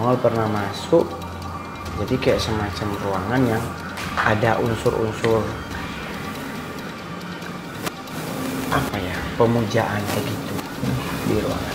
Mongol pernah masuk, jadi kayak semacam ruangan yang ada unsur-unsur apa ya, pemujaan begitu di ruangan.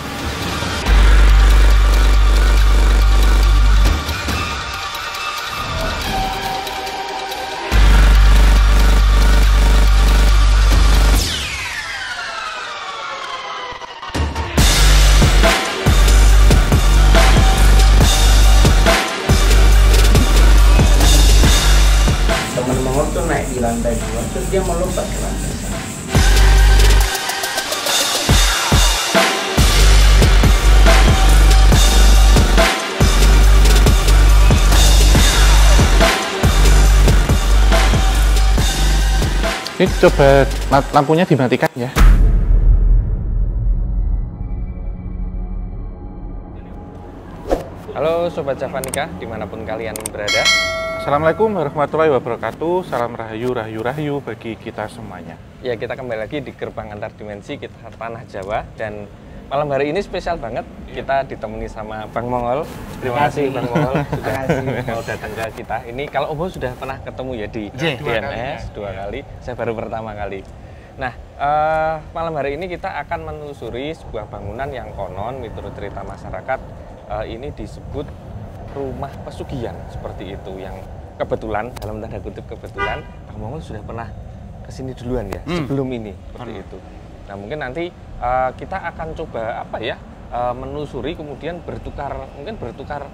Teman Mongol tuh naik di lantai 2, terus dia melompat ke lantai 1. Ini coba lampunya dimatikan ya. Halo Sobat Javanika, dimanapun kalian berada. Assalamualaikum warahmatullahi wabarakatuh. Salam rahayu, rahayu, rahayu bagi kita semuanya. Ya, kita kembali lagi di Gerbang Antar Dimensi kita Tanah Jawa. Dan malam hari ini spesial banget, kita ditemani sama Bang Mongol. Terima kasih Bang Mongol sudah mau datang ke kita. Ini kalau Om sudah pernah ketemu ya di DMS dua kali, saya baru pertama kali. Nah, malam hari ini kita akan menelusuri sebuah bangunan yang konon menurut cerita masyarakat ini disebut rumah pesugihan seperti itu, yang kebetulan dalam tanda kutip kebetulan Bang Mongol sudah pernah kesini duluan ya sebelum ini seperti itu. Nah, mungkin nanti kita akan coba apa ya, menelusuri kemudian bertukar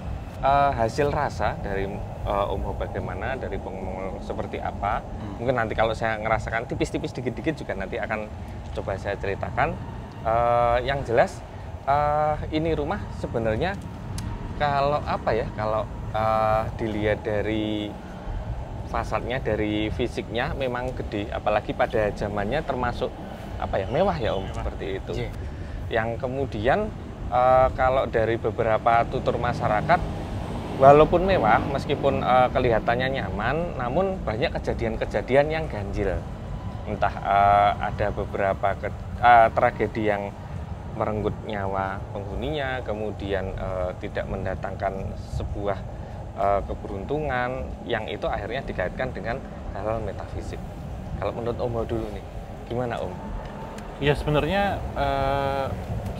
hasil rasa dari Om Ho bagaimana, dari Bang Mongol seperti apa. Mungkin nanti kalau saya ngerasakan tipis-tipis dikit-dikit juga nanti akan coba saya ceritakan. Yang jelas ini rumah sebenarnya kalau apa ya, kalau dilihat dari fasadnya, dari fisiknya memang gede, apalagi pada zamannya termasuk apa ya, mewah ya Om, seperti itu. Yang kemudian kalau dari beberapa tutur masyarakat, walaupun mewah, meskipun kelihatannya nyaman, namun banyak kejadian-kejadian yang ganjil. Entah ada beberapa tragedi yang merenggut nyawa penghuninya, kemudian tidak mendatangkan sebuah keberuntungan, yang itu akhirnya dikaitkan dengan hal-hal metafisik. Kalau menurut Om dulu nih, gimana Om? Ya sebenarnya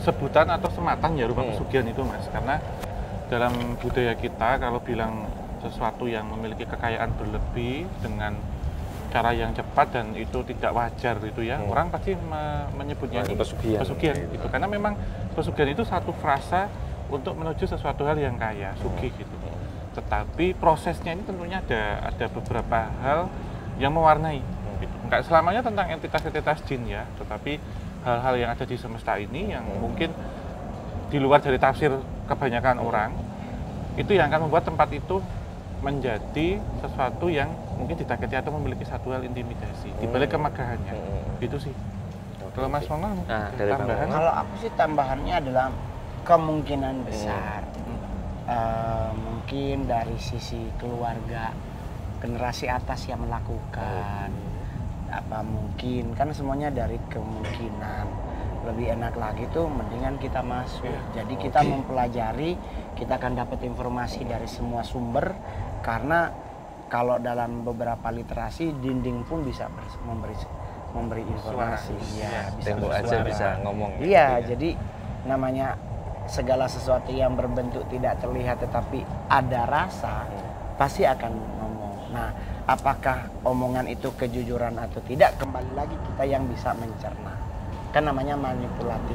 sebutan atau sematan ya rumah pesugihan itu Mas, karena dalam budaya kita kalau bilang sesuatu yang memiliki kekayaan berlebih dengan cara yang cepat dan itu tidak wajar itu ya, orang pasti menyebutnya pesugihan gitu. Karena memang pesugihan itu satu frasa untuk menuju sesuatu hal yang kaya, sugih gitu. Tetapi prosesnya ini tentunya ada beberapa hal yang mewarnai gitu. Enggak selamanya tentang entitas-entitas jin ya, tetapi hal-hal yang ada di semesta ini yang mungkin di luar dari tafsir kebanyakan orang, itu yang akan membuat tempat itu menjadi sesuatu yang mungkin ditakiti atau memiliki satu hal intimidasi di balik kemegahannya. Itu sih. Kalau Mas Mongol, dari tambahan? Kalau aku sih tambahannya adalah kemungkinan besar mungkin dari sisi keluarga generasi atas yang melakukan, apa mungkin kan semuanya dari kemungkinan. Lebih enak lagi tuh mendingan kita masuk. Jadi kita mempelajari, kita akan dapat informasi dari semua sumber, karena kalau dalam beberapa literasi dinding pun bisa memberi informasi. Ya, bisa tembok aja bisa ngomong. Iya, jadi namanya segala sesuatu yang berbentuk tidak terlihat tetapi ada rasa pasti akan ngomong. Nah, apakah omongan itu kejujuran atau tidak, kembali lagi kita yang bisa mencerna. Kan namanya manipulatif.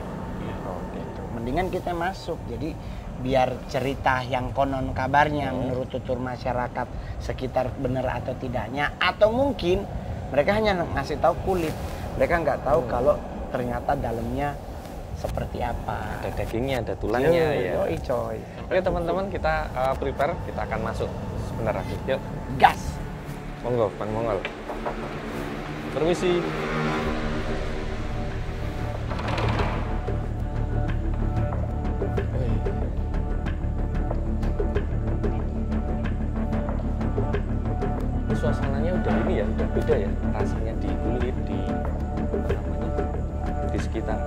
Gitu. Mendingan kita masuk. Jadi biar cerita yang konon kabarnya menurut tutur masyarakat sekitar benar atau tidaknya, atau mungkin mereka hanya ngasih tahu kulit, mereka nggak tahu kalau ternyata dalamnya seperti apa. Ada dagingnya, ada tulangnya ya. Yoi coy. Oke teman-teman, kita prepare, kita akan masuk sebentar lagi. Yuk, Gas. monggo Bang Mongol. Permisi. Suasananya udah ini ya, udah beda ya rasanya di kulit, di apa namanya, di sekitar.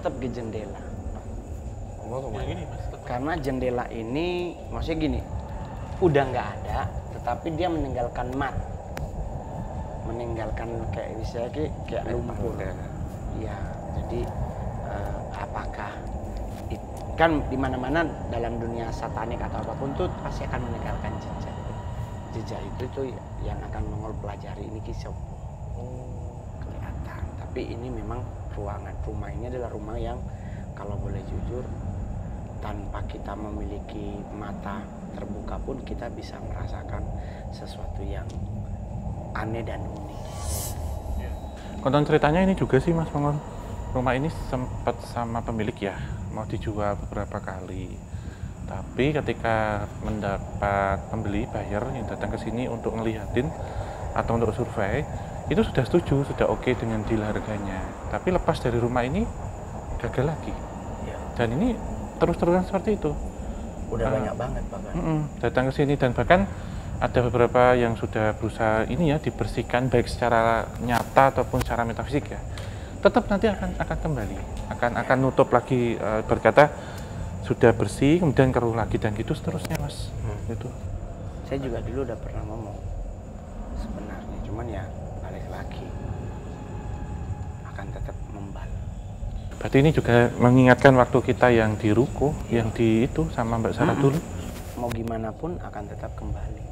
tetap ke jendela. Yang ini mas. Karena jendela ini, maksudnya gini, udah nggak ada, tetapi dia meninggalkan mat, meninggalkan kayak misalnya kayak lumpur. Iya, jadi apakah kan di mana-mana dalam dunia satanik atau apapun tuh pasti akan meninggalkan jejak. Jejak itu yang akan Mongol pelajari ini kisah kelihatan. Tapi ini memang rumah ini adalah rumah yang kalau boleh jujur tanpa kita memiliki mata terbuka pun kita bisa merasakan sesuatu yang aneh dan unik. Konon ceritanya ini juga sih Mas Mongol. Rumah ini sempat sama pemilik ya, mau dijual beberapa kali. Tapi ketika mendapat pembeli, buyer yang datang ke sini untuk ngelihatin atau untuk survei, itu sudah setuju, sudah oke dengan deal harganya. Tapi lepas dari rumah ini, gagal lagi. Dan ini terus-terusan seperti itu. Udah banyak banget bahkan. Datang ke sini dan bahkan ada beberapa yang sudah berusaha ini ya dibersihkan baik secara nyata ataupun secara metafisik ya. Tetap nanti akan kembali, akan nutup lagi, berkata sudah bersih kemudian keruh lagi dan gitu seterusnya Mas. Gitu. Saya juga dulu udah pernah ngomong sebenarnya, cuman ya balik lagi akan tetap membal. Berarti ini juga mengingatkan waktu kita yang di ruko, yang di itu sama Mbak Sarah dulu. Mau gimana pun akan tetap kembali.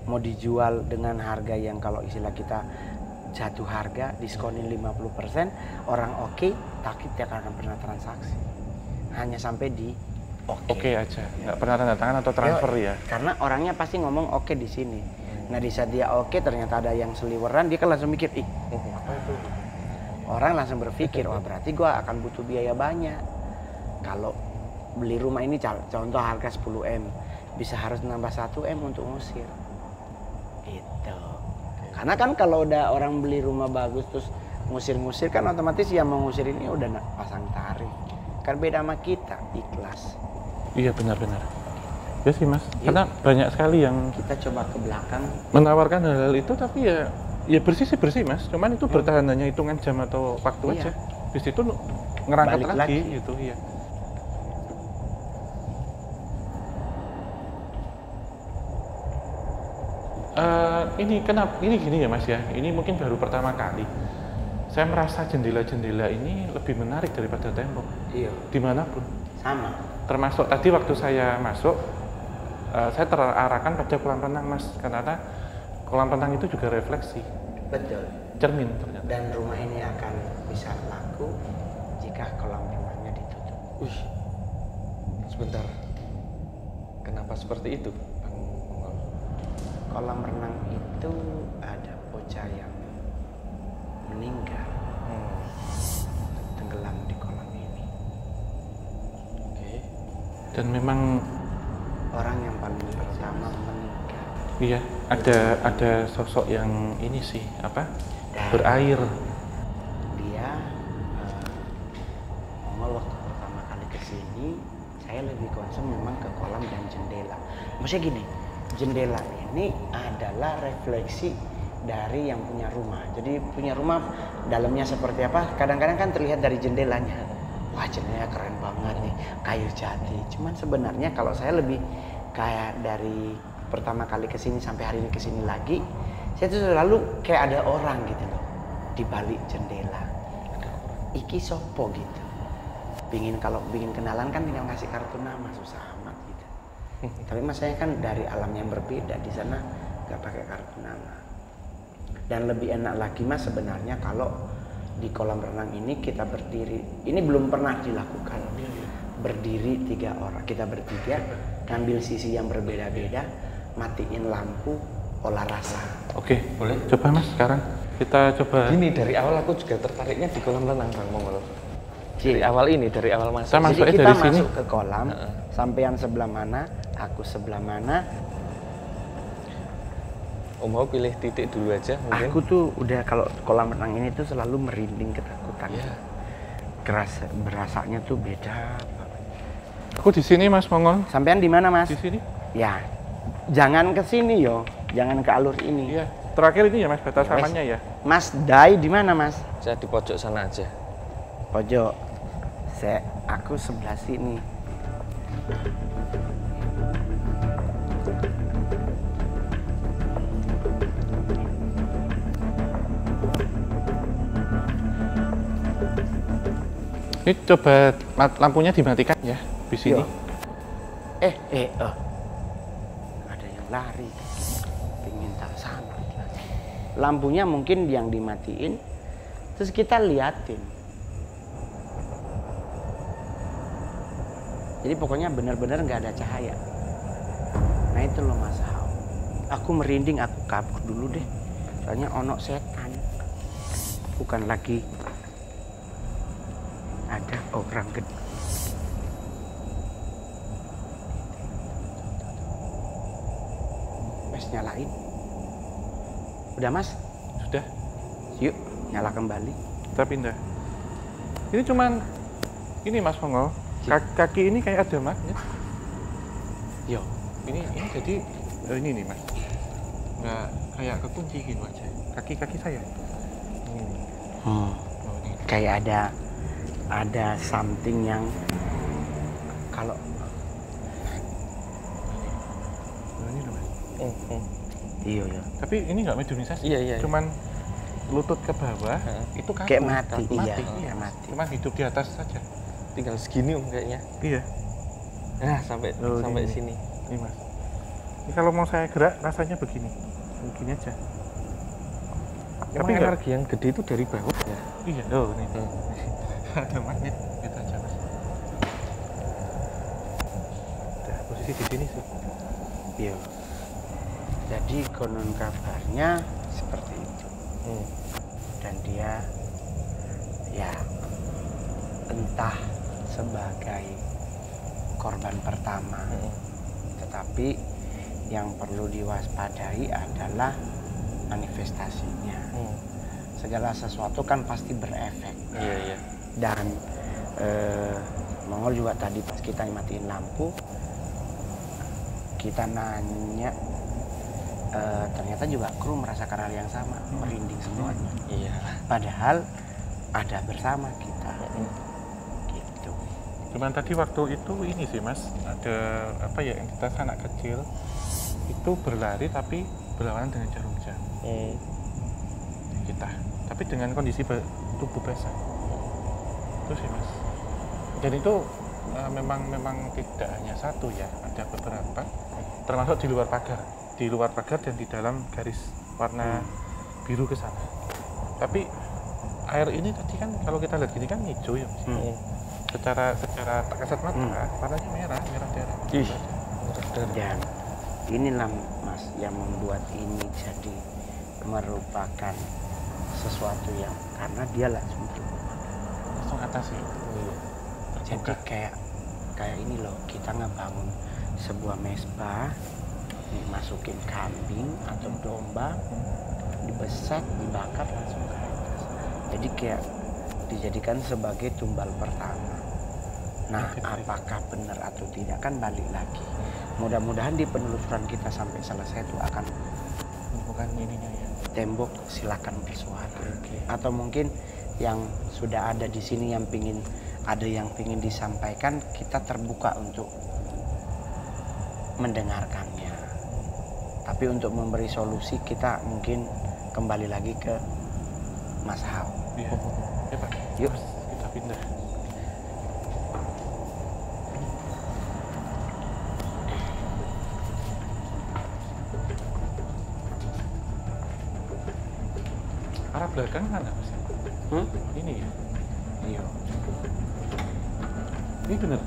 Mau dijual dengan harga yang kalau istilah kita jatuh harga, diskonin 50%, orang oke, tapi tidak akan pernah transaksi. Hanya sampai di oke aja, nggak pernah tanda tangan atau transfer ya. Karena orangnya pasti ngomong oke di sini. Nah di saat dia oke, ternyata ada yang seliweran, dia kan langsung mikir, apa itu? Orang langsung berpikir, wah berarti gua akan butuh biaya banyak. Kalau beli rumah ini contoh harga 10M, bisa harus nambah 1M untuk ngusir. Gitu. Karena kan kalau udah orang beli rumah bagus terus ngusir-ngusir kan otomatis yang mau ngusir ini udah pasang tarif. Kan beda sama kita, ikhlas. Iya benar-benar. Ya sih Mas, karena banyak sekali yang kita coba ke belakang menawarkan hal-hal itu tapi ya bersih sih bersih Mas. Cuman itu bertahan hanya hitungan jam atau waktu aja. Habis itu ngerangkat lagi gitu, iya. Ini kenapa? Ini gini ya Mas ya. Ini mungkin baru pertama kali. Saya merasa jendela-jendela ini lebih menarik daripada tembok. Iya. Dimanapun. Sama. Termasuk tadi waktu saya masuk, saya terarahkan pada kolam renang Mas. Karena kolam renang itu juga refleksi. Betul. Cermin ternyata. Dan rumah ini akan bisa laku jika kolam renangnya ditutup. Sebentar. Kenapa seperti itu? Kolam renang itu ada bocah yang meninggal, tenggelam di kolam ini. Dan memang orang yang paling pertama meninggal. Iya, ada sosok yang ini sih berair. Dia Mongol waktu pertama kali kesini, saya lebih concern memang ke kolam dan jendela. Maksudnya gini. Jendela ini adalah refleksi dari yang punya rumah. Jadi punya rumah dalamnya seperti apa? Kadang-kadang kan terlihat dari jendelanya. Wah jendelanya keren banget nih, kayu jati. Cuman sebenarnya kalau saya lebih kayak dari pertama kali kesini sampai hari ini kesini lagi, saya tuh selalu kayak ada orang gitu loh di balik jendela. Iki sopo gitu. Kalau ingin kenalan kan tinggal ngasih kartu nama, susah amat gitu. Tapi mas saya kan dari alam yang berbeda, di sana nggak pakai kartu nama. Dan lebih enak lagi mas sebenarnya kalau di kolam renang ini kita berdiri. Ini belum pernah dilakukan. Berdiri 3 orang, kita bertiga ngambil sisi yang berbeda-beda, matiin lampu, olah rasa. Oke, boleh. Coba mas sekarang kita coba. Ini dari awal aku juga tertariknya di kolam renang Bang Mongol. Dari awal masuk. Jadi kita masuk ke kolam, sampean sebelah mana, aku sebelah mana. Om mau pilih titik dulu aja mungkin. Aku tuh udah kalau kolam renang ini tuh selalu merinding ketakutan. Berasanya tuh beda. Aku di sini Mas Mongol. Sampean di mana Mas? Di sini. Ya, jangan ke sini yo, jangan ke alur ini. Iya. Terakhir ini ya Mas batas amannya ya. Mas Dai di mana Mas? Saya di pojok sana aja. Pojok. Aku sebelah sini. Ini coba lampunya dimatikan ya di sini. Yo. Ada yang lari. Pengen tak sama. Lampunya mungkin yang dimatiin. Terus kita liatin. Jadi pokoknya benar-benar nggak ada cahaya. Nah itu loh Mas Hao. Aku merinding, aku kabur dulu deh. Soalnya ono setan. Bukan lagi ada orang gede. Mas nyalain. Udah Mas? Sudah, Yuk nyala kembali. kita pindah. Ini cuman ini Mas Mongol. Kaki ini kayak ada magnet. Yo. Ini jadi ini nih Mas. Nggak kayak kekunci gitu aja. Kaki saya. Hmm. Oh, ini. Kayak ada something yang kalau Ini loh Mas. iya ya Tapi ini nggak mediumisasi. Iya. Cuman lutut ke bawah itu kaku. kayak mati, iya Iya. mati. Cuman hidup di atas saja. Tinggal segini kayaknya. Iya. Nah, sampai Oh, sampai ini. sini. Ini Mas. Ini kalau mau saya gerak rasanya begini. Begini aja. Tapi nggak- energi yang gede itu dari bawah ya. Iya. Oh, ini. Ada magnet gitu aja Mas. Udah posisi di sini sih. Iya. Jadi konon kabarnya seperti itu. Dan dia ya entah sebagai korban pertama, tetapi yang perlu diwaspadai adalah manifestasinya. Segala sesuatu kan pasti berefek. Iya. Dan Mongol juga tadi pas kita matiin lampu, kita nanya, ternyata juga kru merasakan hal yang sama, merinding semuanya. Iya. Padahal ada bersama kita. Gitu. Cuman tadi waktu itu ini sih Mas, ada apa ya, entitas anak kecil itu berlari tapi berlawanan dengan jarum jam kita. Tapi dengan kondisi tubuh basah. Itu sih Mas. Dan itu memang tidak hanya satu ya, ada beberapa, termasuk di luar pagar dan di dalam garis warna biru ke sana. Tapi air ini tadi kan kalau kita lihat gini kan hijau ya Mas. Secara tak kasat mata warnanya merah darah. Ih. Dan inilah Mas yang membuat ini jadi merupakan sesuatu yang karena dia langsung Langsung atas ya. jadi kayak ini loh, kita ngebangun sebuah mesbah, masukin kambing atau domba, dibeset, dibakar langsung ke atas. Jadi kayak dijadikan sebagai tumbal pertama. Nah, apakah benar atau tidak kan balik lagi. Mudah-mudahan di penelusuran kita sampai selesai itu akan Bukan ininya ya. tembok silakan bersuara. Atau mungkin yang sudah ada di sini yang ada yang pingin disampaikan, kita terbuka untuk mendengarkannya. Tapi untuk memberi solusi kita mungkin kembali lagi ke Mas Hao. Iya. Ya Pak. Yuk. Mas, kita pindah. Arah belakang mana Mas? Ini ya. Iya. Ini bener.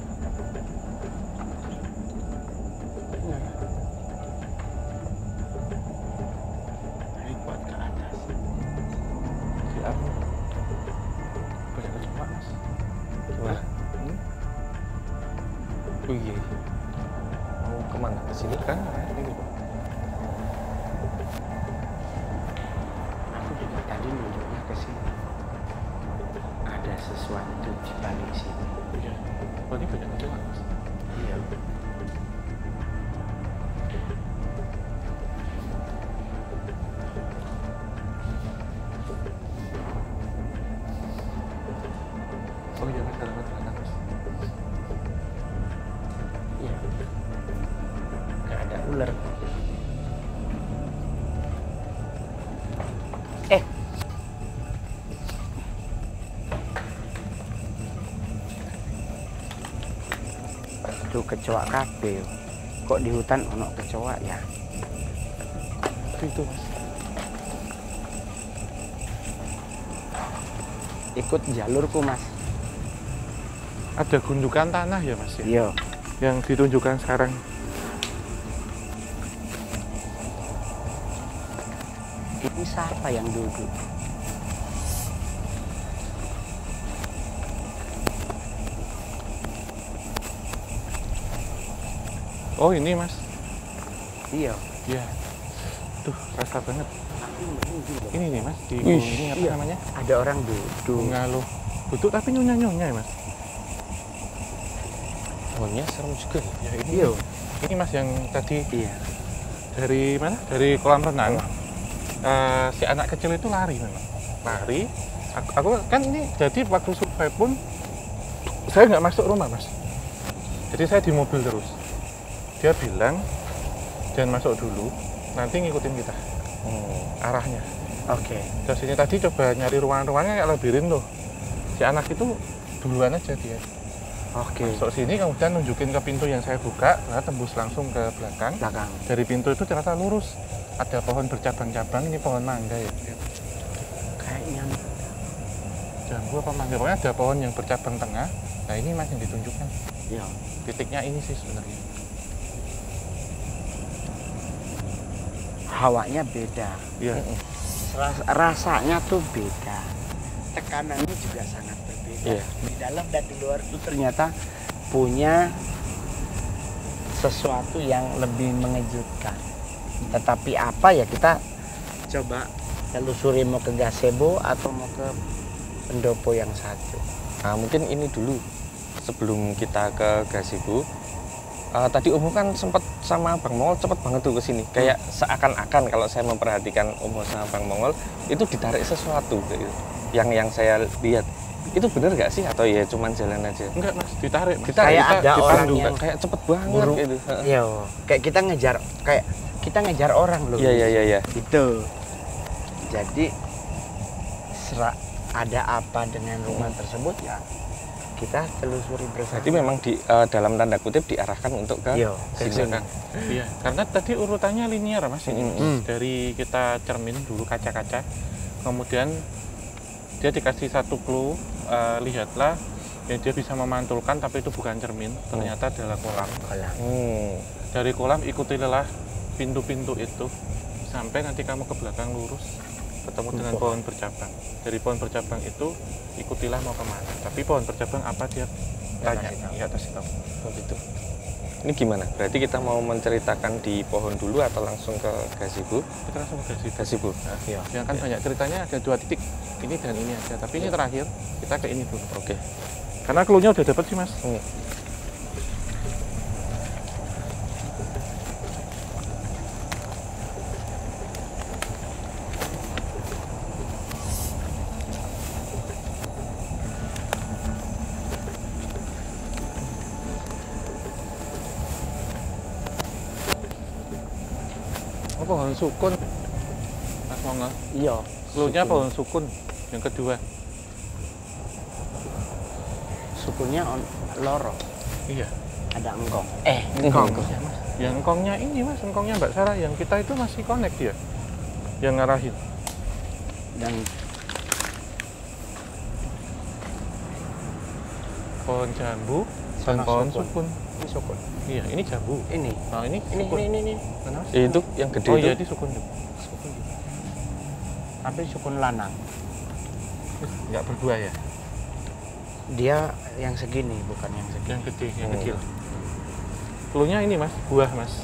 Ini buat ke atas. Siap. Banyak kecoa Mas. Wah. Hmm? Oh iya. Mau kemana? Ke sini Kan ini Pak. Aku juga tadi nunjuknya ke sini. Ada sesuatu di balik sini. Iya. Oh ini banyak kecoa Mas. Iya. Oh iya Mas, dalam belakang Mas. ular. Tuh kecoa kabeh. Kok di hutan ono kecoa ya? Itu mas. Ikut jalurku mas. Ada gundukan tanah ya mas ya? Iya. Yang ditunjukkan sekarang. Ini siapa yang duduk? Oh ini mas. Iya. Iya. Tuh rasa banget. Aku merinding loh. Ini nih mas di Wih, ini apa iya. namanya? Ada orang duduk. Bunga lo. Duduk tapi nyonya-nyonya ya mas. Pohonnya serem juga. Ya ini. Iya. Ini mas yang tadi Iya. dari mana? Dari kolam renang. Si anak kecil itu lari memang. Lari. Aku kan ini jadi waktu survei pun saya nggak masuk rumah mas. Jadi saya di mobil terus. Dia bilang jangan masuk dulu, nanti ngikutin kita arahnya. Oke. Terus ini tadi coba nyari ruangan-ruangannya kayak labirin loh. Si anak itu duluan aja dia. Oke. Masuk sini kemudian nunjukin ke pintu yang saya buka, ternyata tembus langsung ke belakang. Belakang. Dari pintu itu ternyata lurus. Ada pohon bercabang-cabang, ini pohon mangga ya. Kayaknya Jambu apa mangga, pokoknya ada pohon yang bercabang tengah. Nah ini mas yang ditunjukkan. iya. Titiknya ini sih sebenarnya. Hawanya beda. Iya. Rasanya tuh beda. Tekanannya juga sangat berbeda. Iya. Di dalam dan di luar itu ternyata punya sesuatu yang lebih mengejutkan. Tetapi apa ya, kita coba telusuri, mau ke gazebo atau mau ke pendopo yang satu. Nah, mungkin ini dulu sebelum kita ke gazebo. Tadi Om kan sempat sama Bang Mongol cepet banget tuh ke sini. Kayak seakan-akan kalau saya memperhatikan Om sama Bang Mongol itu ditarik sesuatu gitu. Yang saya lihat. Itu bener nggak sih atau ya cuman jalan aja? Enggak mas, ditarik. Mas. Kayak ada orang dipandu, yang Kayak cepet banget buru. gitu. Iya, kayak kita ngejar orang loh. Iya. Itu. Jadi ada apa dengan rumah tersebut ya kita telusuri bersama. Jadi memang di dalam tanda kutip diarahkan untuk ke Iya, ke sini. sini. Iya, karena tadi urutannya linear mas ini. Mm. Dari kita cermin dulu kaca-kaca, kemudian dia dikasih satu clue, lihatlah yang dia bisa memantulkan tapi itu bukan cermin, ternyata adalah kolam. Dari kolam ikutilah pintu-pintu itu sampai nanti kamu ke belakang lurus ketemu dengan pohon bercabang. Dari pohon bercabang itu ikutilah mau kemana. Tapi pohon bercabang apa dia tanya, ya kasih tahu. Oh gitu. Ini gimana? Berarti kita mau menceritakan di pohon dulu atau langsung ke gazebo? Kita langsung ke gazebo. Gazebo. Iya. Yang kan banyak ceritanya ada 2 titik, ini dan ini aja. Tapi ini terakhir kita ke ini dulu. Oke. Karena clue-nya udah dapet sih mas. Oh, pohon sukun, mas Mongol. Iya. Clue-nya pohon sukun yang kedua. Sukunya loro. Iya. Ada engkong. Engkong. Ya, mas. Yang engkongnya ini mas, engkongnya Mbak Sarah, yang kita itu masih connect ya, yang ngarahin. Dan Pohon jambu dan Sama pohon sukun. sukun. ini sukun. Iya, ini jambu. Ini. Nah ini Ini sukun. ini. Mana, Mas? Itu yang gede Oh itu. iya, ini sukun juga. Sukun juga. Tapi sukun lanang. Nggak berdua ya? Dia yang segini, bukan yang segini. Yang gede, yang kecil. Clue-nya ini mas, buah mas.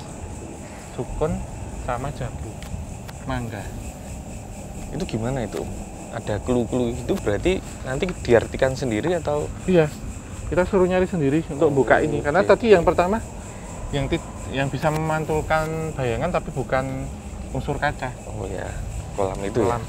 Sukun sama jambu. Mangga. Itu gimana itu? Ada clue-clue itu berarti nanti diartikan sendiri atau Iya, kita suruh nyari sendiri untuk buka ini. Karena oke. tadi yang pertama, yang bisa memantulkan bayangan tapi bukan unsur kaca. oh ya kolam itu Kolam. ya?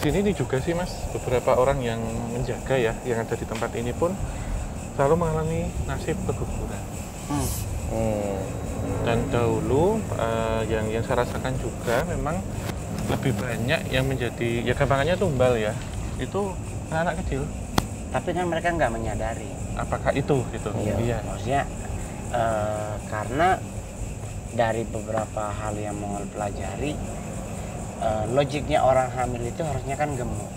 sini ini juga sih Mas, beberapa orang yang menjaga ya, yang ada di tempat ini pun selalu mengalami nasib keguguran. Dan dahulu yang saya rasakan juga memang lebih banyak yang menjadi ya gampangannya tumbal ya, itu anak-anak kecil. Tapi kan mereka nggak menyadari. Apakah itu gitu? Iya. Maksudnya karena dari beberapa hal yang Mongol pelajari, logiknya orang hamil itu harusnya kan gemuk.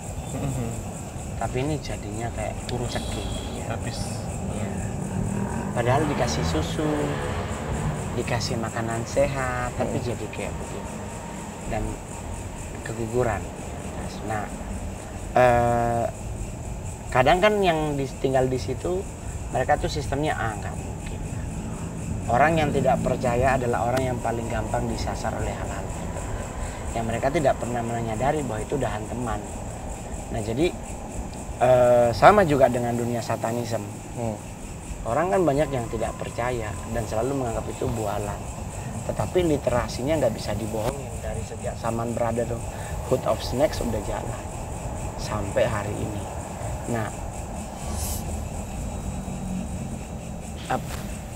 Tapi ini jadinya kayak kurus ceking. Ya. Habis. Ya. Padahal dikasih susu, dikasih makanan sehat, tapi jadi kayak begini. Dan keguguran. Nah, kadang kan yang tinggal di situ mereka tuh sistemnya nggak mungkin. Orang yang tidak percaya adalah orang yang paling gampang disasar oleh hal-hal itu. Yang mereka tidak pernah menyadari bahwa itu udah hanteman. Nah jadi sama juga dengan dunia satanisme. Orang kan banyak yang tidak percaya dan selalu menganggap itu bualan. Tetapi literasinya nggak bisa dibohongin. Dari sejak zaman Brotherhood of Snakes udah jalan sampai hari ini. Nah,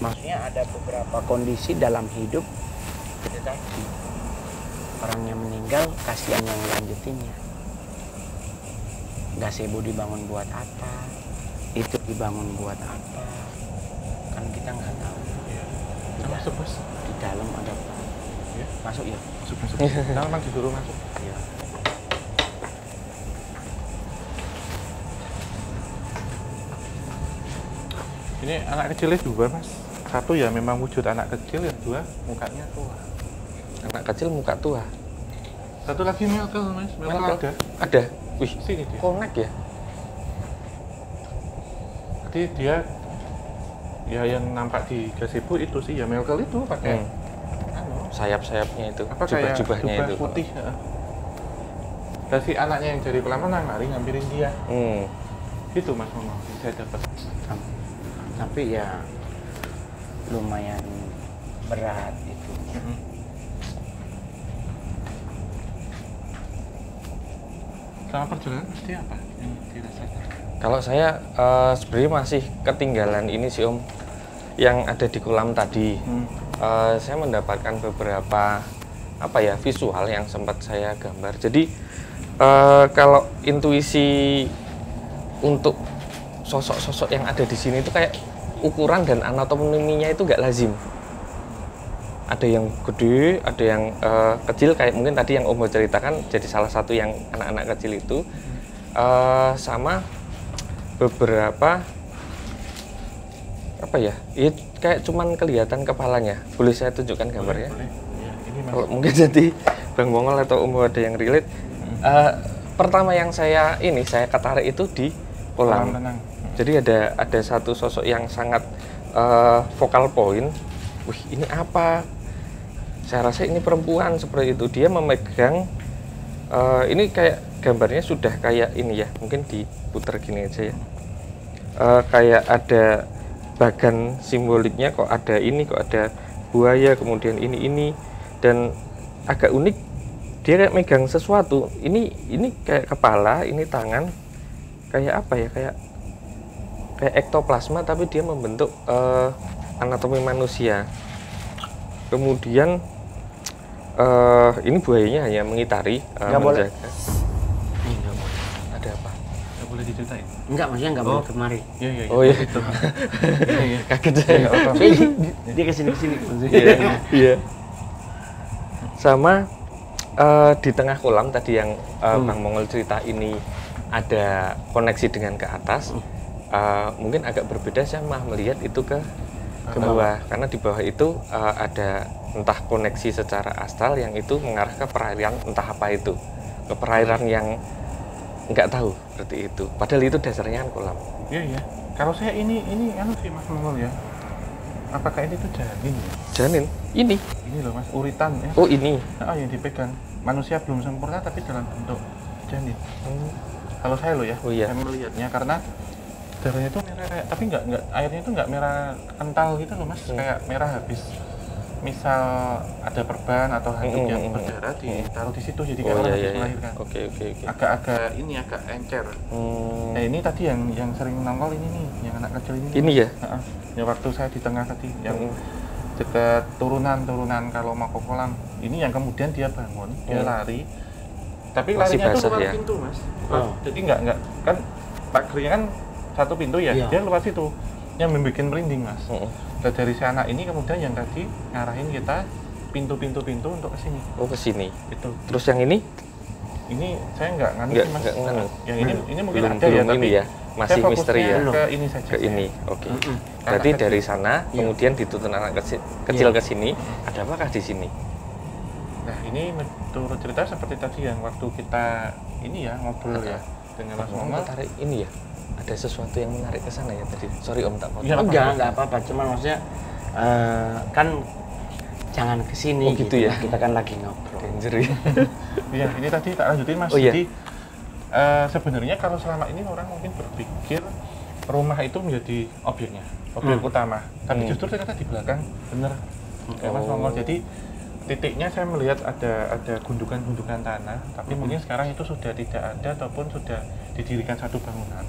maksudnya ada beberapa kondisi dalam hidup itu tadi. Orang yang meninggal, kasihan yang lanjutinnya. Gazebo dibangun buat apa? Itu dibangun buat apa? Kan kita nggak tahu. Kita masuk Mas. Di dalam ada apa? Ya. Masuk ya? Masuk. Kita memang disuruh masuk. Iya. Ini anak kecilnya dua Mas. Satu ya memang wujud anak kecil, yang dua mukanya tua. Anak kecil muka tua. Satu lagi Melkel Mas. Melkel ada. Ada. Wih, Sini dia. konek ya. Jadi dia ya yang nampak di gazebo itu sih ya Melkel itu pakai Sayap-sayapnya itu, apa kayak jubah-jubahnya jubah itu. putih. Dan si anaknya yang dari kolam renang lari ngambilin dia. Gitu Mas Momo, saya dapat. Tapi ya lumayan berat itu. Selama perjalanan pasti apa yang dirasakan? Kalau saya sebenarnya masih ketinggalan ini sih Om, yang ada di kolam tadi. Saya mendapatkan beberapa visual yang sempat saya gambar. Jadi kalau intuisi untuk sosok-sosok yang ada di sini itu kayak ukuran dan anatominya itu nggak lazim. Ada yang gede, ada yang kecil kayak mungkin tadi yang Om ceritakan, jadi salah satu yang anak-anak kecil itu, sama beberapa kayak cuman kelihatan kepalanya. Boleh saya tunjukkan gambarnya? Boleh. Ya, ini Mas. Kalau mungkin jadi Bang Mongol atau Om ada yang relate. Pertama yang saya ketarik itu di kolam. Renang. Jadi ada satu sosok yang sangat vokal point. Wih, ini apa? Saya rasa ini perempuan seperti itu. Dia memegang ini kayak gambarnya sudah kayak ini ya. Mungkin diputar gini aja ya. Kayak ada bagan simboliknya, kok ada buaya, kemudian ini dan agak unik. Dia kayak megang sesuatu. Ini kayak kepala, ini tangan. Kayak apa ya? Kayak ektoplasma tapi dia membentuk anatomi manusia. Kemudian ini buayanya hanya mengitari Nggak boleh. menjaga. Nggak boleh. Ada apa? Nggak boleh diceritain? Enggak, maksudnya enggak boleh kemari. Iya. Oh iya. Itu. Kaget saya. Dia kesini. Iya. Sama di tengah kolam tadi yang Bang Mongol cerita ini ada koneksi dengan ke atas. Mungkin agak berbeda, saya mah melihat itu ke bawah, karena di bawah itu ada entah koneksi secara astral yang itu mengarah ke perairan, entah apa itu, ke perairan yang nggak tahu seperti itu. Padahal itu dasarnya kan kolam. Iya. Kalau saya ini sih Mas Mongol ya. Apakah ini tuh janin ya? Janin? Ini loh Mas, uritan ya. Oh ini. Yang dipegang. Manusia belum sempurna tapi dalam bentuk janin. Kalau saya loh ya, Oh, iya. saya melihatnya karena darahnya itu merah, tapi nggak airnya itu nggak merah kental gitu loh Mas, kayak merah habis misal ada perban atau handuk yang berdarah ditaruh di situ, jadi kalau habis melahirkan. Oke. Agak agak encer. Nah ini tadi yang sering nongol ini nih, yang anak kecil ini. Ini ya? Ya waktu saya di tengah tadi, yang dekat turunan kalau mau ke kolam. Ini yang kemudian dia bangun, dia lari. Tapi Masih larinya itu basah, lewat ya? pintu, Mas. Jadi nggak kan pagernya kan satu pintu ya, dia lewat situ. Yang membuat merinding, Mas. Dan dari si anak ini kemudian yang tadi ngarahin kita pintu untuk ke sini. Oh, ke sini. Itu. Terus yang ini? Ini saya nggak nganu sih, Mas. Nggak nganu. Yang ini mungkin belum, ada ya, ini tapi ya. Masih saya misteri ya. ke ini saja. Ke ini. Oke. Berarti dari sana kemudian dituntun anak kecil ke sini. Ada apakah di sini? Nah, ini menurut cerita seperti tadi yang waktu kita ini ya ngobrol ya dengan Mas Mongol. Tarik ini ya. Ada sesuatu yang menarik ke sana ya tadi. Sorry Om, tak potong. Ya, enggak apa-apa. Cuman maksudnya kan jangan kesini gitu ya. Kita kan lagi ngobrol. Danger ya. Iya, ini tadi tak lanjutin, Mas. Oh, iya. Jadi sebenarnya kalau selama ini orang mungkin berpikir rumah itu menjadi objeknya, objek utama. Tapi justru ternyata di belakang bener kayak Mas Mongol. Jadi titiknya saya melihat ada gundukan-gundukan tanah, tapi mungkin sekarang itu sudah tidak ada ataupun sudah didirikan satu bangunan.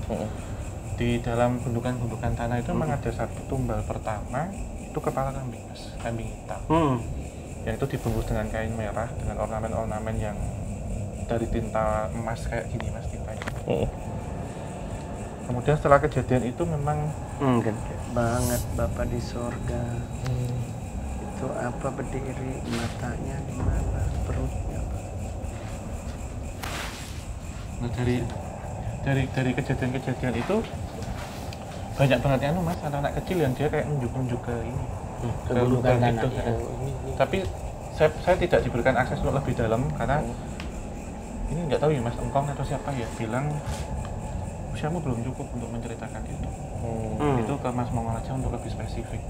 Di dalam gundukan-gundukan tanah itu memang ada satu tumbal pertama, itu kepala kambing, Mas, kambing hitam. Yang itu dibungkus dengan kain merah dengan ornamen-ornamen yang dari tinta emas kayak gini, Mas, tintanya. Kemudian setelah kejadian itu memang gede banget Bapak di sorga. Itu apa berdiri, matanya di mana, perutnya. nah, dari kejadian-kejadian itu banyak banget ya, Mas, anak-anak kecil yang dia kayak nunjuk-nunjuk ke ini, ke lubang itu. Tapi saya tidak diberikan akses untuk lebih dalam karena ini nggak tahu ya, Mas Engkong atau siapa ya bilang usiamu belum cukup untuk menceritakan itu. Itu ke Mas Mongol aja untuk lebih spesifik.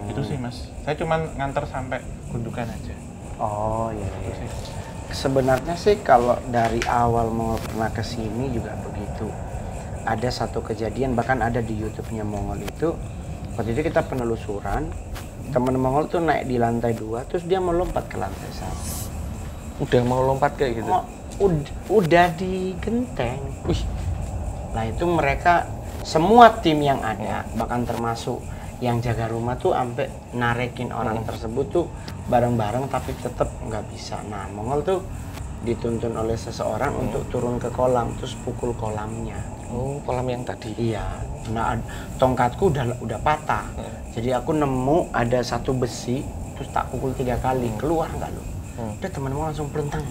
Itu sih, Mas. Saya cuma nganter sampai gundukan aja. Oh iya. Itu sih. Sebenarnya sih kalau dari awal Mongol pernah kesini juga begitu. Ada satu kejadian, bahkan ada di YouTube-nya Mongol itu. Waktu itu kita penelusuran, teman Mongol tuh naik di lantai 2, terus dia melompat ke lantai 1. Udah mau lompat kayak gitu? Udah di genteng. Wih. Nah itu mereka semua tim yang ada, bahkan termasuk yang jaga rumah tuh sampai narekin orang tersebut tuh bareng-bareng, tapi tetap nggak bisa. Nah Mongol tuh dituntun oleh seseorang untuk turun ke kolam, terus pukul kolamnya. Oh, kolam yang tadi? Iya. Nah tongkatku udah patah. Jadi aku nemu ada satu besi, terus tak pukul 3 kali, keluar nggak lo? Udah teman-teman langsung pelentang.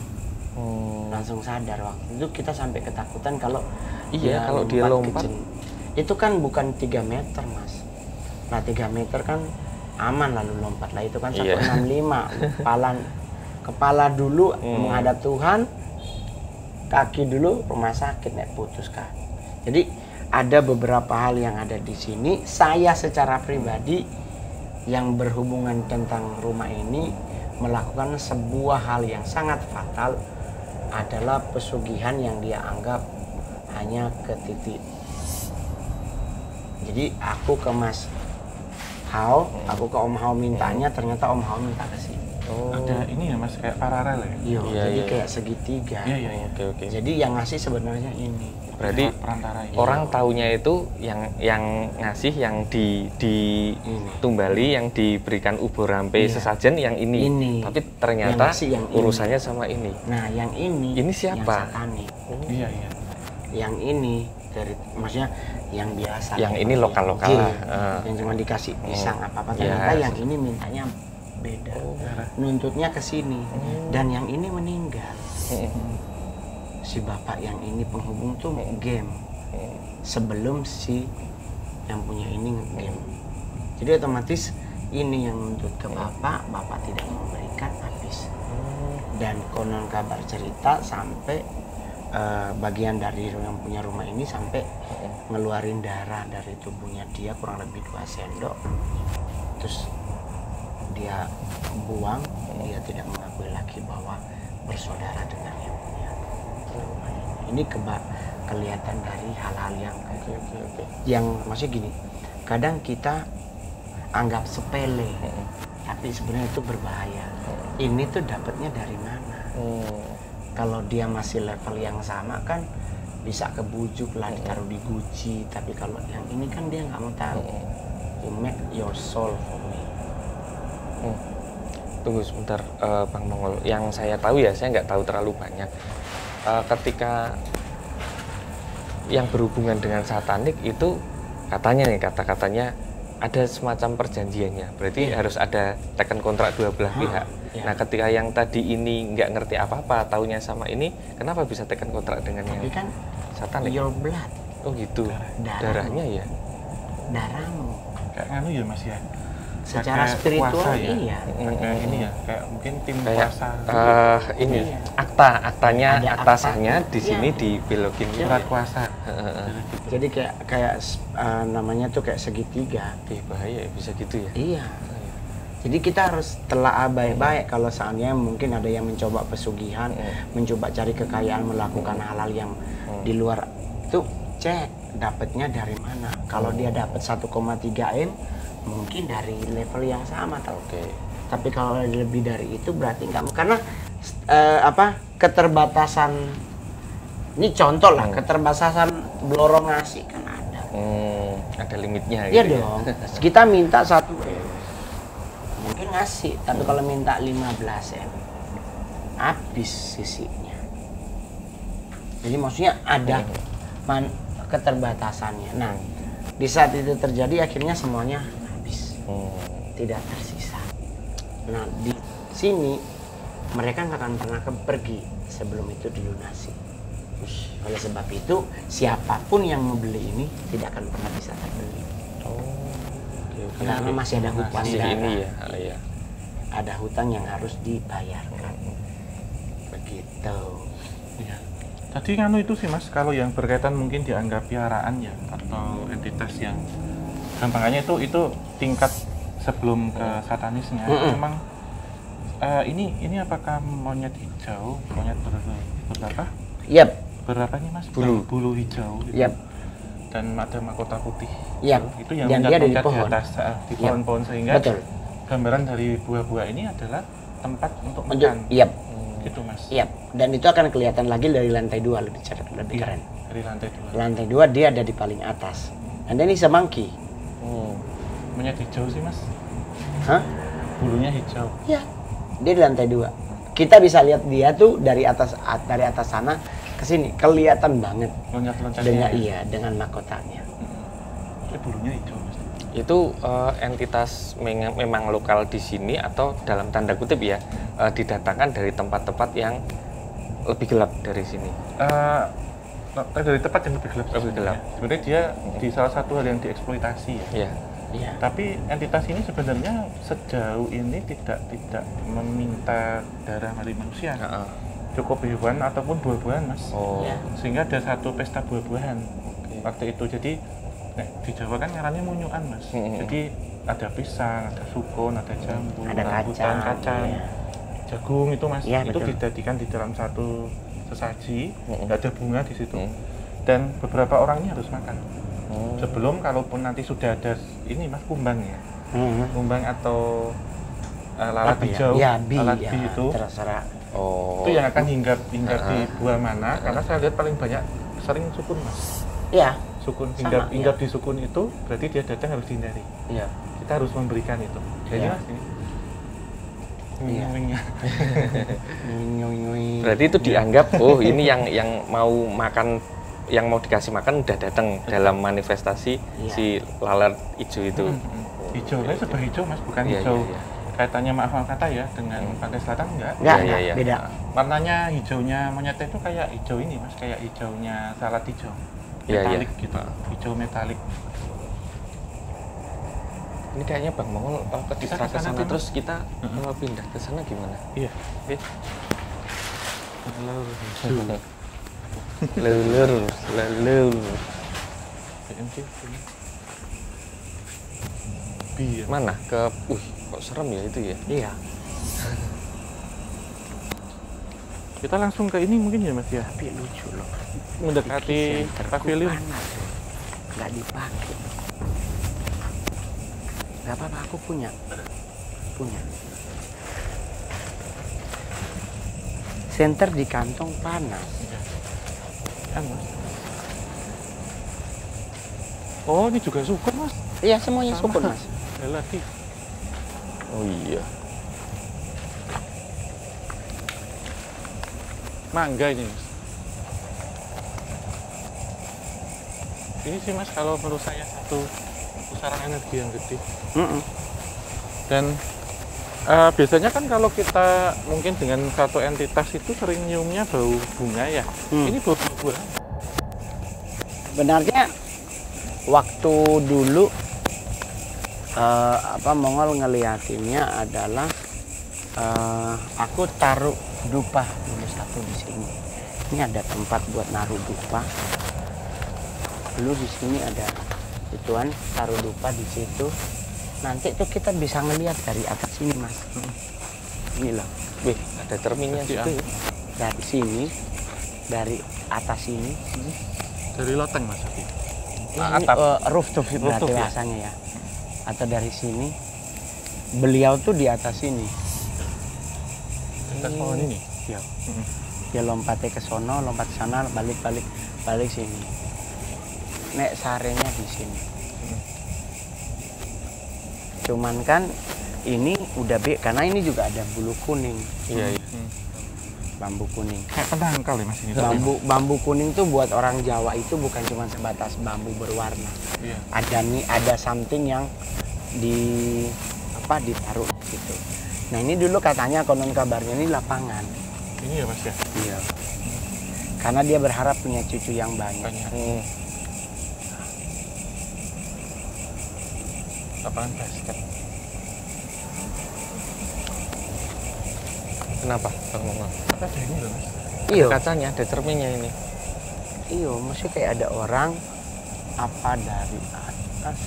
Langsung sadar. Waktu itu kita sampai ketakutan kalau kalau dia lompat itu kan bukan 3 meter, Mas. Nah 3 meter kan aman lalu lompat lah, itu kan 165. Kepala dulu menghadap Tuhan, kaki dulu rumah sakit nek putus kah. Jadi ada beberapa hal yang ada di sini. Saya secara pribadi yang berhubungan tentang rumah ini melakukan sebuah hal yang sangat fatal, adalah pesugihan yang dia anggap hanya ke titik. Jadi aku ke Mas Hao, aku ke Om Hao mintanya, ternyata Om Hao minta ke sini. Ada ini ya, Mas, kayak paralel ya? Iya, jadi kayak segitiga. Iya. Oke. Jadi yang ngasih sebenarnya ini. Berarti perantara ini. orang taunya itu yang ngasih, yang ditumbali, yang diberikan ubur rampe sesajen yang ini. Tapi ternyata yang urusannya sama ini. Nah, yang ini siapa? Yang satanik. Iya. Yang ini maksudnya yang biasa. Yang ini lokal-lokal lah. Yang cuma dikasih pisang apa-apa. Ternyata yang ini mintanya beda. Nuntutnya ke sini. Dan yang ini meninggal. Si bapak yang ini penghubung tuh game sebelum si yang punya ini game. Jadi otomatis ini yang nuntut ke bapak tidak memberikan habis. Dan konon kabar cerita sampai bagian dari yang punya rumah ini sampai ngeluarin darah dari tubuhnya dia kurang lebih 2 sendok. Terus dia buang, dia tidak mengakui lagi bahwa bersaudara dengan yang punya rumah ini. Ini kelihatan dari hal-hal yang yang maksudnya gini, kadang kita anggap sepele tapi sebenarnya itu berbahaya. Ini tuh dapatnya dari mana? Kalau dia masih level yang sama kan bisa kebujuk lah, ditaruh di Gucci. Tapi kalau yang ini kan dia nggak mau tahu. You make your soul for me. Tunggu sebentar, Bang Mongol. Yang saya tahu ya, saya nggak tahu terlalu banyak. Ketika yang berhubungan dengan satanik itu katanya nih, kata-katanya ada semacam perjanjiannya. Berarti harus ada teken kontrak dua belah pihak. Nah, ketika yang tadi ini nggak ngerti apa-apa, taunya sama ini, kenapa bisa teken kontrak dengan Tapi yang kan satanik? your blood, Oh gitu. Darahnya ya. darahmu. Kayak nganu ya Mas ya. Secara Pakai spiritual kuasa ya. iya. Kayak ini ya, kayak mungkin tim Kayak kuasa. ini Iya. aktanya Ada akta akta. sahnya di sini Iya. dibelokin gitu. Surat kuasa. Jadi kayak namanya tuh kayak segitiga. Bahaya ya, bisa gitu ya. Iya. Jadi kita harus telah baik-baik kalau seandainya mungkin ada yang mencoba pesugihan, mencoba cari kekayaan, melakukan hal-hal yang di luar itu, cek dapatnya dari mana. Kalau dia dapat 1,3 M, mungkin dari level yang sama. Oke. Tapi kalau lebih dari itu berarti nggak, karena keterbatasan. Ini contoh lah, keterbatasan belorong ngasih kan ada. Ada limitnya Iya gitu. dong. Kita minta 1 M, mungkin ngasih, tapi kalau minta 15 M, habis sisinya. Jadi maksudnya ada keterbatasannya. Nah, di saat itu terjadi akhirnya semuanya habis, tidak tersisa. Nah, di sini mereka nggak akan pernah pergi sebelum itu dilunasi. Oleh sebab itu, siapapun yang membeli ini tidak akan pernah bisa terbeli. Karena masih ada hutang Masih darah. ini ya. Iya. Ada hutang yang harus dibayarkan. Begitu. Iya. Tadi nganu itu sih Mas, kalau yang berkaitan mungkin dianggap piaraan ya, atau entitas yang gampangannya itu tingkat sebelum ke satanisnya. Memang ini apakah monyet hijau, monyet berapa? Yap. Berapa nih Mas? Bulu hijau gitu. Yap. Dan ada mahkota putih. Yap. Itu yang Dan dia ada di loncat-loncat pohon. atas, di pohon-pohon, sehingga Betul. gambaran dari buah-buah ini adalah tempat untuk makan. Yap. Gitu Mas. Yap. Dan itu akan kelihatan lagi dari lantai 2 lebih keren. Dari lantai 2. Lantai 2 dia ada di paling atas. And then is a monkey. Monyet hijau sih Mas. Hah? Bulunya hijau. Ya. Dia di lantai 2. Kita bisa lihat dia tuh dari atas sana ke sini, kelihatan banget Loncat-loncatnya. dengan mahkotanya. Bulunya hijau Mas. Itu entitas memang lokal di sini atau dalam tanda kutip ya, didatangkan dari tempat-tempat yang lebih gelap dari sini. Dari tempat yang lebih gelap. Lebih gelap. Sebenarnya dia di salah satu hal yang dieksploitasi ya. Iya. Iya. Tapi entitas ini sebenarnya sejauh ini tidak meminta darah dari manusia. Cukup hewan ataupun buah-buahan Mas. Ya. Sehingga ada satu pesta buah-buahan waktu itu. Jadi di Jawa kan ngarannya munyuan Mas. Jadi ada pisang, ada sukun, ada jambu, Ada rambutan, kacang, ya. jagung itu Mas. Ya, itu betul. dijadikan di dalam satu sesaji, ada bunga di situ. Dan beberapa orang ini harus makan. Sebelum kalaupun nanti sudah ada ini Mas, kumbang ya. Kumbang atau lalat hijau, Ya, bi, lalat ya, bi itu. terserah. Itu yang akan hinggap di buah mana, karena saya lihat paling banyak sering sukun Mas. Iya. Sukun Sama, hinggap di sukun itu berarti dia datang harus dihindari. Iya. Kita harus memberikan itu. Jadi Iya. Mas ini. Iya. Wing-wing-nya. Berarti itu dianggap ini yang mau makan, yang mau dikasih makan udah datang dalam manifestasi si lalat hijau itu. Hijau, ini sebuah hijau Mas, bukan Iya, hijau. iya, iya. Kaitannya maaf kata ya dengan pantai selatan enggak. Enggak, Iya, iya. beda. Warnanya hijaunya monyetnya itu kayak hijau ini Mas, kayak hijaunya salad hijau. Iya, iya. Metalik gitu. Hijau metalik. Ini kayaknya Bang Mongol Kita ke kesana sana dulu. terus kita pindah ke sana gimana? Iya. Oke. Lelur. BMC. Bi ya. Mana? Ke kok serem ya itu ya? Iya. Kita langsung ke ini mungkin ya Mas ya. Tapi lucu loh. Mendekati pavilion. Nggak dipakai. Nggak apa-apa, aku punya. punya. Senter di kantong panas. Kan, Mas. Oh, ini juga sukun, Mas. Iya, semuanya Sama. sukun, Mas. Relatif. Oh iya. Mangga ini, Mas. Ini sih, Mas, kalau menurut saya satu pusaran energi yang gede. Mm-mm. Dan biasanya kan kalau kita mungkin dengan satu entitas itu sering nyiumnya bau bunga ya. Ini bau buah. Sebenarnya waktu dulu Mongol ngeliatinnya adalah aku taruh dupa dulu satu di sini. Ini ada tempat buat naruh dupa. Dulu di sini ada ituan taruh dupa di situ. Nanti tuh kita bisa ngelihat dari atas sini, Mas. Ini loh. Wih, ada cerminnya Kecil. juga ya. Dari sini, dari atas sini. Dari loteng, Mas. Tapi. Ini rooftop berarti Rooftop, ya? bahasanya ya. Atau dari sini. Beliau tuh di atas sini. Kita pohon ini. Ya. Dia lompatnya ke sono, lompat ke sana, balik sini. Nek sarenya di sini. Cuman kan ini udah karena ini juga ada bulu kuning, Iya, iya. bambu kuning. Kayak penangkal ya, Mas, ini. Bambu kuning tuh buat orang Jawa itu bukan cuma sebatas bambu berwarna. Iya. Ada something yang ditaruh gitu. Nah, ini dulu katanya konon kabarnya ini lapangan. Ini ya, Mas ya. Iya. Karena dia berharap punya cucu yang banyak. Banyak. Lapangan basket. Kenapa, Bang Mongol? Ada ini loh, Mas. Iya. Ada kacanya, ada cerminnya ini. Iya, maksudnya kayak ada orang dari atas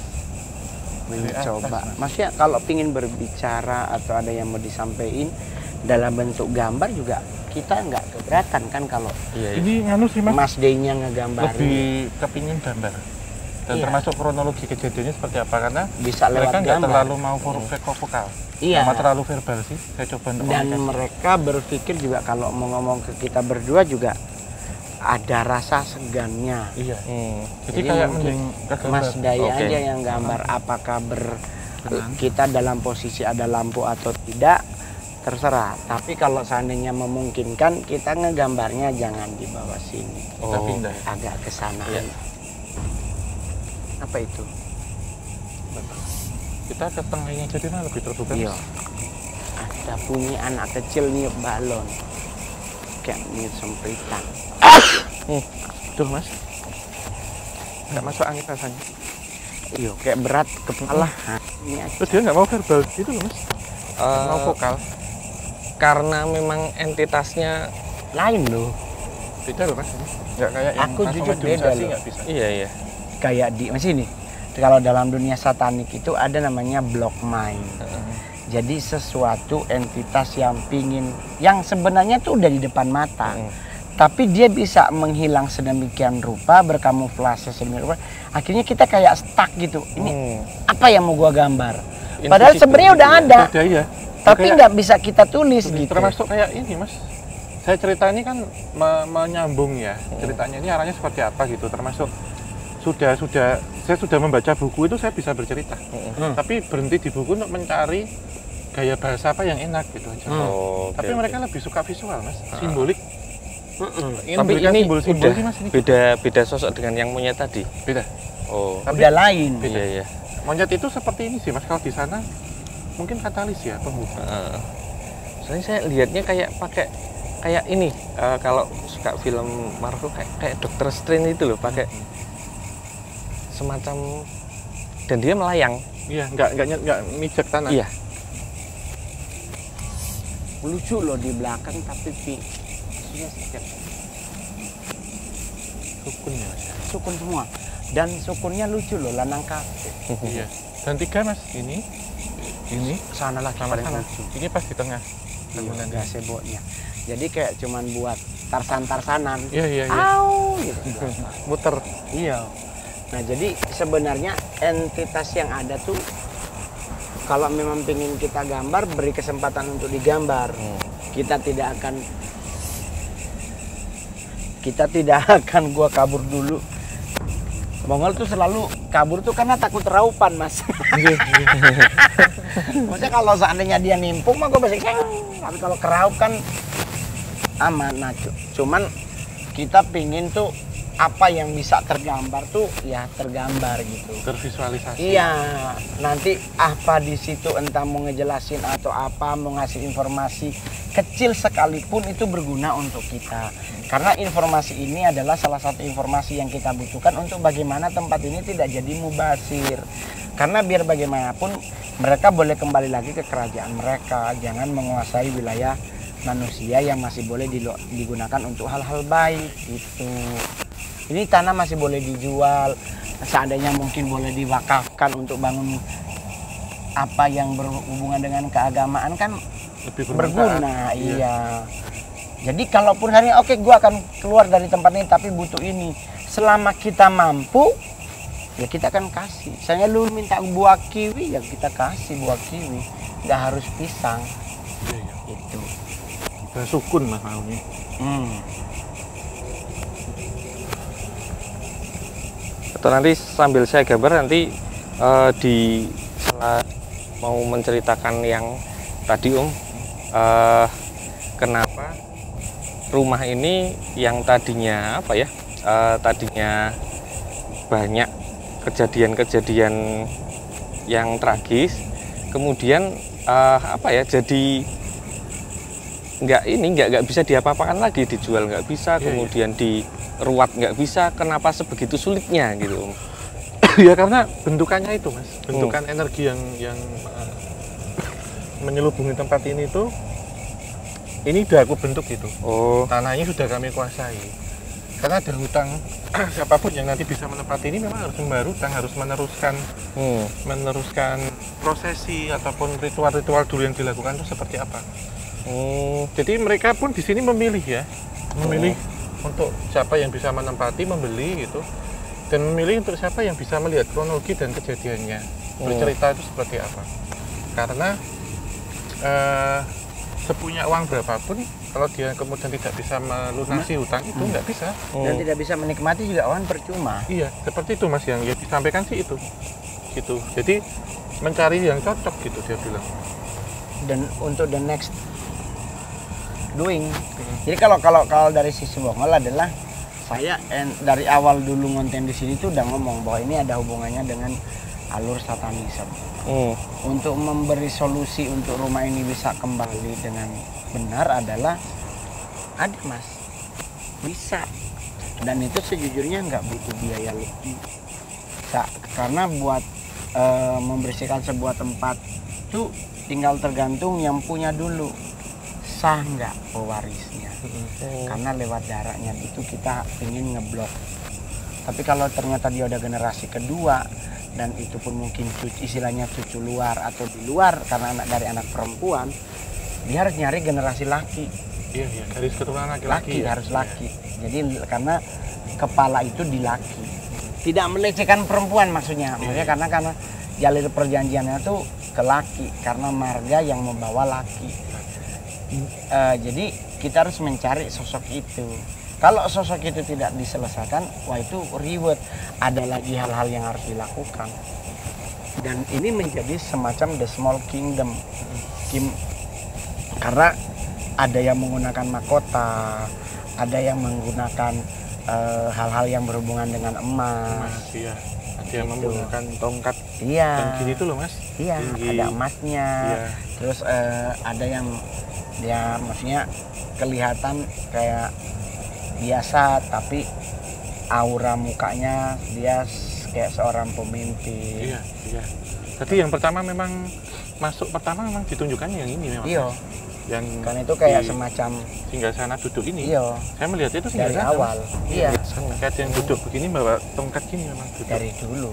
mencoba. Mas. Maksudnya kalau pingin berbicara atau ada yang mau disampaikan dalam bentuk gambar juga kita nggak keberatan kan kalau Iya, iya. Ini nganu sih, Mas. Mas Day-nya ngegambarin. Lebih kepingin gambar. Dan Iya. termasuk kronologi kejadiannya seperti apa, karena Bisa lewat mereka nggak gambar. terlalu mau vokal, Iya. sama terlalu verbal sih. Saya coba untuk Dan komunikasi. mereka berpikir juga kalau mau ngomong ke kita berdua juga ada rasa segannya. Iya. Jadi Jadi kayak mungkin mending ke gambar. Mas Day Oke. aja yang gambar apakah Benar. kita dalam posisi ada lampu atau tidak terserah. Tapi kalau seandainya memungkinkan kita ngegambarnya jangan di bawah sini, Kita Oh. pindah ya. agak ke sana. Iya. Apa itu? Kita ke tengahnya jadi lebih terbuka. Iya. Ada bunyi anak kecil niup balon. Kayak niup sempritan. Tuh, Mas. Nggak masuk angin rasanya. Iya, kayak berat kepala. Nah, ini aja. Terus dia nggak mau verbal gitu loh, Mas. Mau vokal. Karena memang entitasnya, Lain loh. Beda loh, Mas. Nggak kayak yang Aku jujur transformasi beda loh. nggak bisa. iya, iya. Kayak di masih nih. Kalau dalam dunia satanik itu ada namanya block mind. Jadi sesuatu entitas yang sebenarnya tuh udah di depan mata. Tapi dia bisa menghilang sedemikian rupa, berkamuflase sedemikian rupa. Akhirnya kita kayak stuck gitu. Ini apa yang mau gua gambar? Padahal Intuitif sebenarnya gitu udah ya. ada, Beda ya. tapi Kayak- nggak bisa kita tulis gitu. Termasuk kayak ini, Mas. Saya cerita ini kan menyambung ya. Ceritanya ini arahnya seperti apa gitu. Termasuk saya sudah membaca buku itu saya bisa bercerita. Tapi berhenti di buku untuk mencari gaya bahasa apa yang enak gitu aja. Oh, Tapi oke, mereka oke. lebih suka visual, Mas. Simbolik. Ingin Tapi memberikan ini simbol-simbol udah sih, Mas, ini. beda sosok dengan yang monyet tadi. Beda. Oh, Tapi Udah lain. iya, iya. monyet itu seperti ini sih, Mas. Kalau di sana mungkin katalis ya, penghubung. Soalnya saya lihatnya kayak ini, kalau suka film Marvel kayak Doctor Strange itu loh, pakai semacam, dan dia melayang. Iya, nggak mijak tanah. Iya. Lucu loh di belakang tapi maksudnya setiap Sukun ya, Mas. sukun semua. Dan sukunnya lucu loh, lanang kafe. Iya. Dan 3, Mas. Ini. Sana lagi Sama paling sana. lucu. Ini pas di tengah. Bangunan Iya, gazebo-nya. Jadi kayak cuman buat tarsan-tarsanan. Iya. Au gitu. Muter. Iya. Nah, jadi sebenarnya entitas yang ada tuh kalau memang pengen kita gambar, beri kesempatan untuk digambar. Kita tidak akan gua kabur dulu. Mongol tuh selalu kabur tuh karena takut raupan, Mas. Maksudnya kalau seandainya dia nimpung mah gua masih tapi kalau keraup kan aman. Nah, cuman kita pingin tuh apa yang bisa tergambar tuh ya tergambar gitu. Tervisualisasi. Iya, nanti apa di situ entah mau ngejelasin atau apa, mau ngasih informasi kecil sekalipun itu berguna untuk kita. Karena informasi ini adalah salah satu informasi yang kita butuhkan untuk bagaimana tempat ini tidak jadi mubazir. Karena biar bagaimanapun mereka boleh kembali lagi ke kerajaan mereka, jangan menguasai wilayah manusia yang masih boleh digunakan untuk hal-hal baik gitu. Ini tanah masih boleh dijual, seandainya mungkin boleh diwakafkan untuk bangun apa yang berhubungan dengan keagamaan kan Lebih berguna. Iya. Jadi kalaupun hari oke, gua akan keluar dari tempat ini tapi butuh ini. Selama kita mampu, ya kita akan kasih. Misalnya lu minta buah kiwi, ya kita kasih buah kiwi. Nggak harus pisang. Iya. Itu. Sukun Mas maunya. Atau nanti sambil saya gambar nanti di setelah mau menceritakan yang tadi kenapa rumah ini yang tadinya apa ya tadinya banyak kejadian-kejadian yang tragis, kemudian apa ya jadi nggak bisa diapa-apakan lagi, dijual nggak bisa, kemudian diruat nggak bisa. Kenapa sebegitu sulitnya gitu? Ya karena bentukannya itu Mas, bentukan energi yang menyelubungi tempat ini tuh, ini udah aku bentuk gitu. Tanahnya sudah kami kuasai. Karena ada hutang, siapapun yang nanti bisa menempati ini memang harus membayar hutang, harus meneruskan prosesi ataupun ritual-ritual dulu yang dilakukan itu seperti apa. Jadi mereka pun di sini memilih ya, memilih untuk siapa yang bisa menempati, membeli gitu, dan memilih untuk siapa yang bisa melihat kronologi dan kejadiannya, bercerita itu seperti apa. Karena sepunya uang berapapun, kalau dia kemudian tidak bisa melunasi hutang itu nggak bisa. Dan tidak bisa menikmati juga uang percuma. Iya, seperti itu Mas yang disampaikan sih itu, gitu. Jadi mencari yang cocok gitu dia bilang. Dan untuk the next doing. Jadi kalau dari sisi Mongol adalah saya dari awal dulu ngonten di sini tuh udah ngomong bahwa ini ada hubungannya dengan alur satanisme. Untuk memberi solusi untuk rumah ini bisa kembali dengan benar adalah ada Mas, bisa. Dan itu sejujurnya nggak butuh biaya lebih. Karena buat membersihkan sebuah tempat tuh tinggal tergantung yang punya dulu sah nggak pewarisnya. Karena lewat jaraknya itu kita ingin ngeblok. Tapi kalau ternyata dia udah generasi kedua dan itu pun mungkin istilahnya cucu luar atau di luar karena dari anak perempuan, dia harus nyari generasi laki. Iya, garis keturunan laki-laki. Harus laki. Jadi karena kepala itu di laki. Tidak melecehkan perempuan maksudnya. Maksudnya karena jalur perjanjiannya tuh ke laki karena marga yang membawa laki. Jadi kita harus mencari sosok itu. Kalau sosok itu tidak diselesaikan, wah itu ribet. Ada lagi hal-hal yang harus dilakukan. Dan ini menjadi semacam the small kingdom. Karena ada yang menggunakan mahkota, ada yang menggunakan hal-hal yang berhubungan dengan emas. Iya. Ada yang menggunakan tongkat. Iya. Dan gini tuh loh Mas. Iya. Tinggi. Ada emasnya. Iya. Terus ada yang dia maksudnya kelihatan kayak biasa tapi aura mukanya dia kayak seorang pemimpin. Iya. Jadi yang pertama memang memang ditunjukkan yang ini memang. Iya. Yang kan itu kayak semacam singgah sana duduk ini. Iya. Saya melihat itu singgah dari sana. awal. Iya. Kayak yang duduk begini bawa tongkat gini memang duduk. Dari dulu.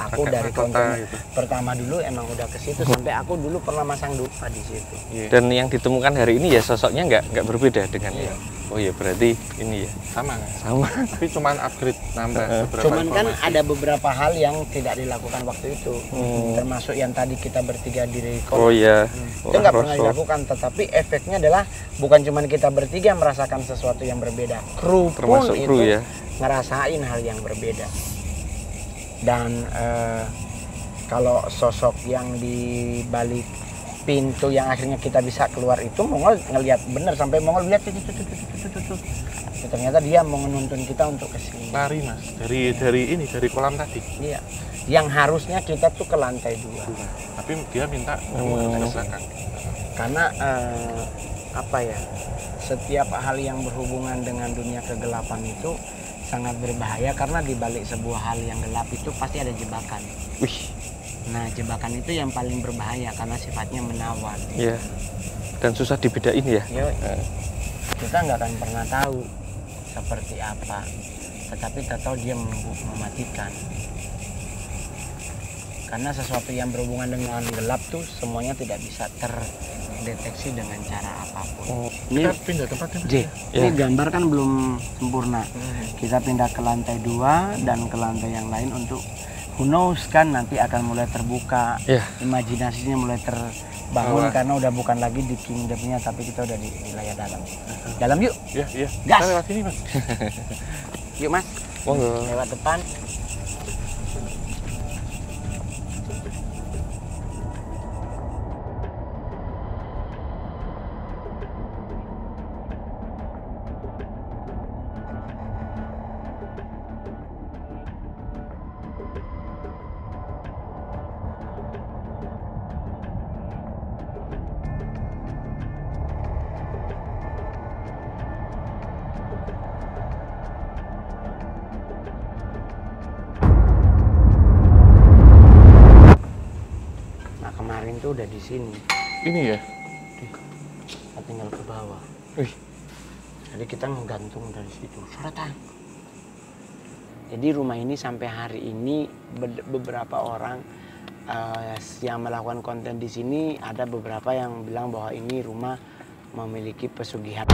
Aku dari konten gitu. Pertama dulu emang udah ke situ sampai aku dulu pernah masang dupa di situ. Dan yang ditemukan hari ini ya sosoknya nggak berbeda dengan Oh iya, berarti ini ya Sama. sama. Tapi cuman upgrade nambah beberapa Cuman kan informasi. ada beberapa hal yang tidak dilakukan waktu itu, termasuk yang tadi kita bertiga di record. Oh iya. Itu nggak pernah dilakukan, tetapi efeknya adalah bukan cuman kita bertiga merasakan sesuatu yang berbeda, kru pun Termasuk kru itu ya. ngerasain hal yang berbeda. Dan kalau sosok yang di balik pintu yang akhirnya kita bisa keluar itu, Mongol ngelihat bener sampai Mongol lihat tuh. Ternyata dia mau menuntun kita untuk kesini. Lari mas dari kolam tadi. Iya. Yang harusnya kita tuh ke lantai 2. Tapi dia minta ke belakang. Karena apa ya? Setiap hal yang berhubungan dengan dunia kegelapan itu sangat berbahaya karena di balik sebuah hal yang gelap itu pasti ada jebakan. Wih. Nah, jebakan itu yang paling berbahaya karena sifatnya menawan. Iya. Dan susah dibedain ya. Yo, kita nggak akan pernah tahu seperti apa, tetapi kita tahu dia mematikan. Karena sesuatu yang berhubungan dengan gelap tuh semuanya tidak bisa terdeteksi dengan cara apapun. Kita pindah tempatnya mas. J, Ya. ini gambar kan belum sempurna. Kita pindah ke lantai 2 dan ke lantai yang lain untuk who knows kan nanti akan mulai terbuka, Ya. imajinasinya mulai terbangun karena udah bukan lagi di kingdomnya tapi kita udah di wilayah dalam. Dalam yuk, Iya. Gas. Kita lewat sini mas. yuk mas, Monggo. lewat depan. Nah kemarin tuh udah di sini, Ini ya. kita tinggal ke bawah. Wih. Jadi kita ngegantung dari situ. Suratan. Jadi rumah ini sampai hari ini beberapa orang yang melakukan konten di sini ada beberapa yang bilang bahwa ini rumah memiliki pesugihan.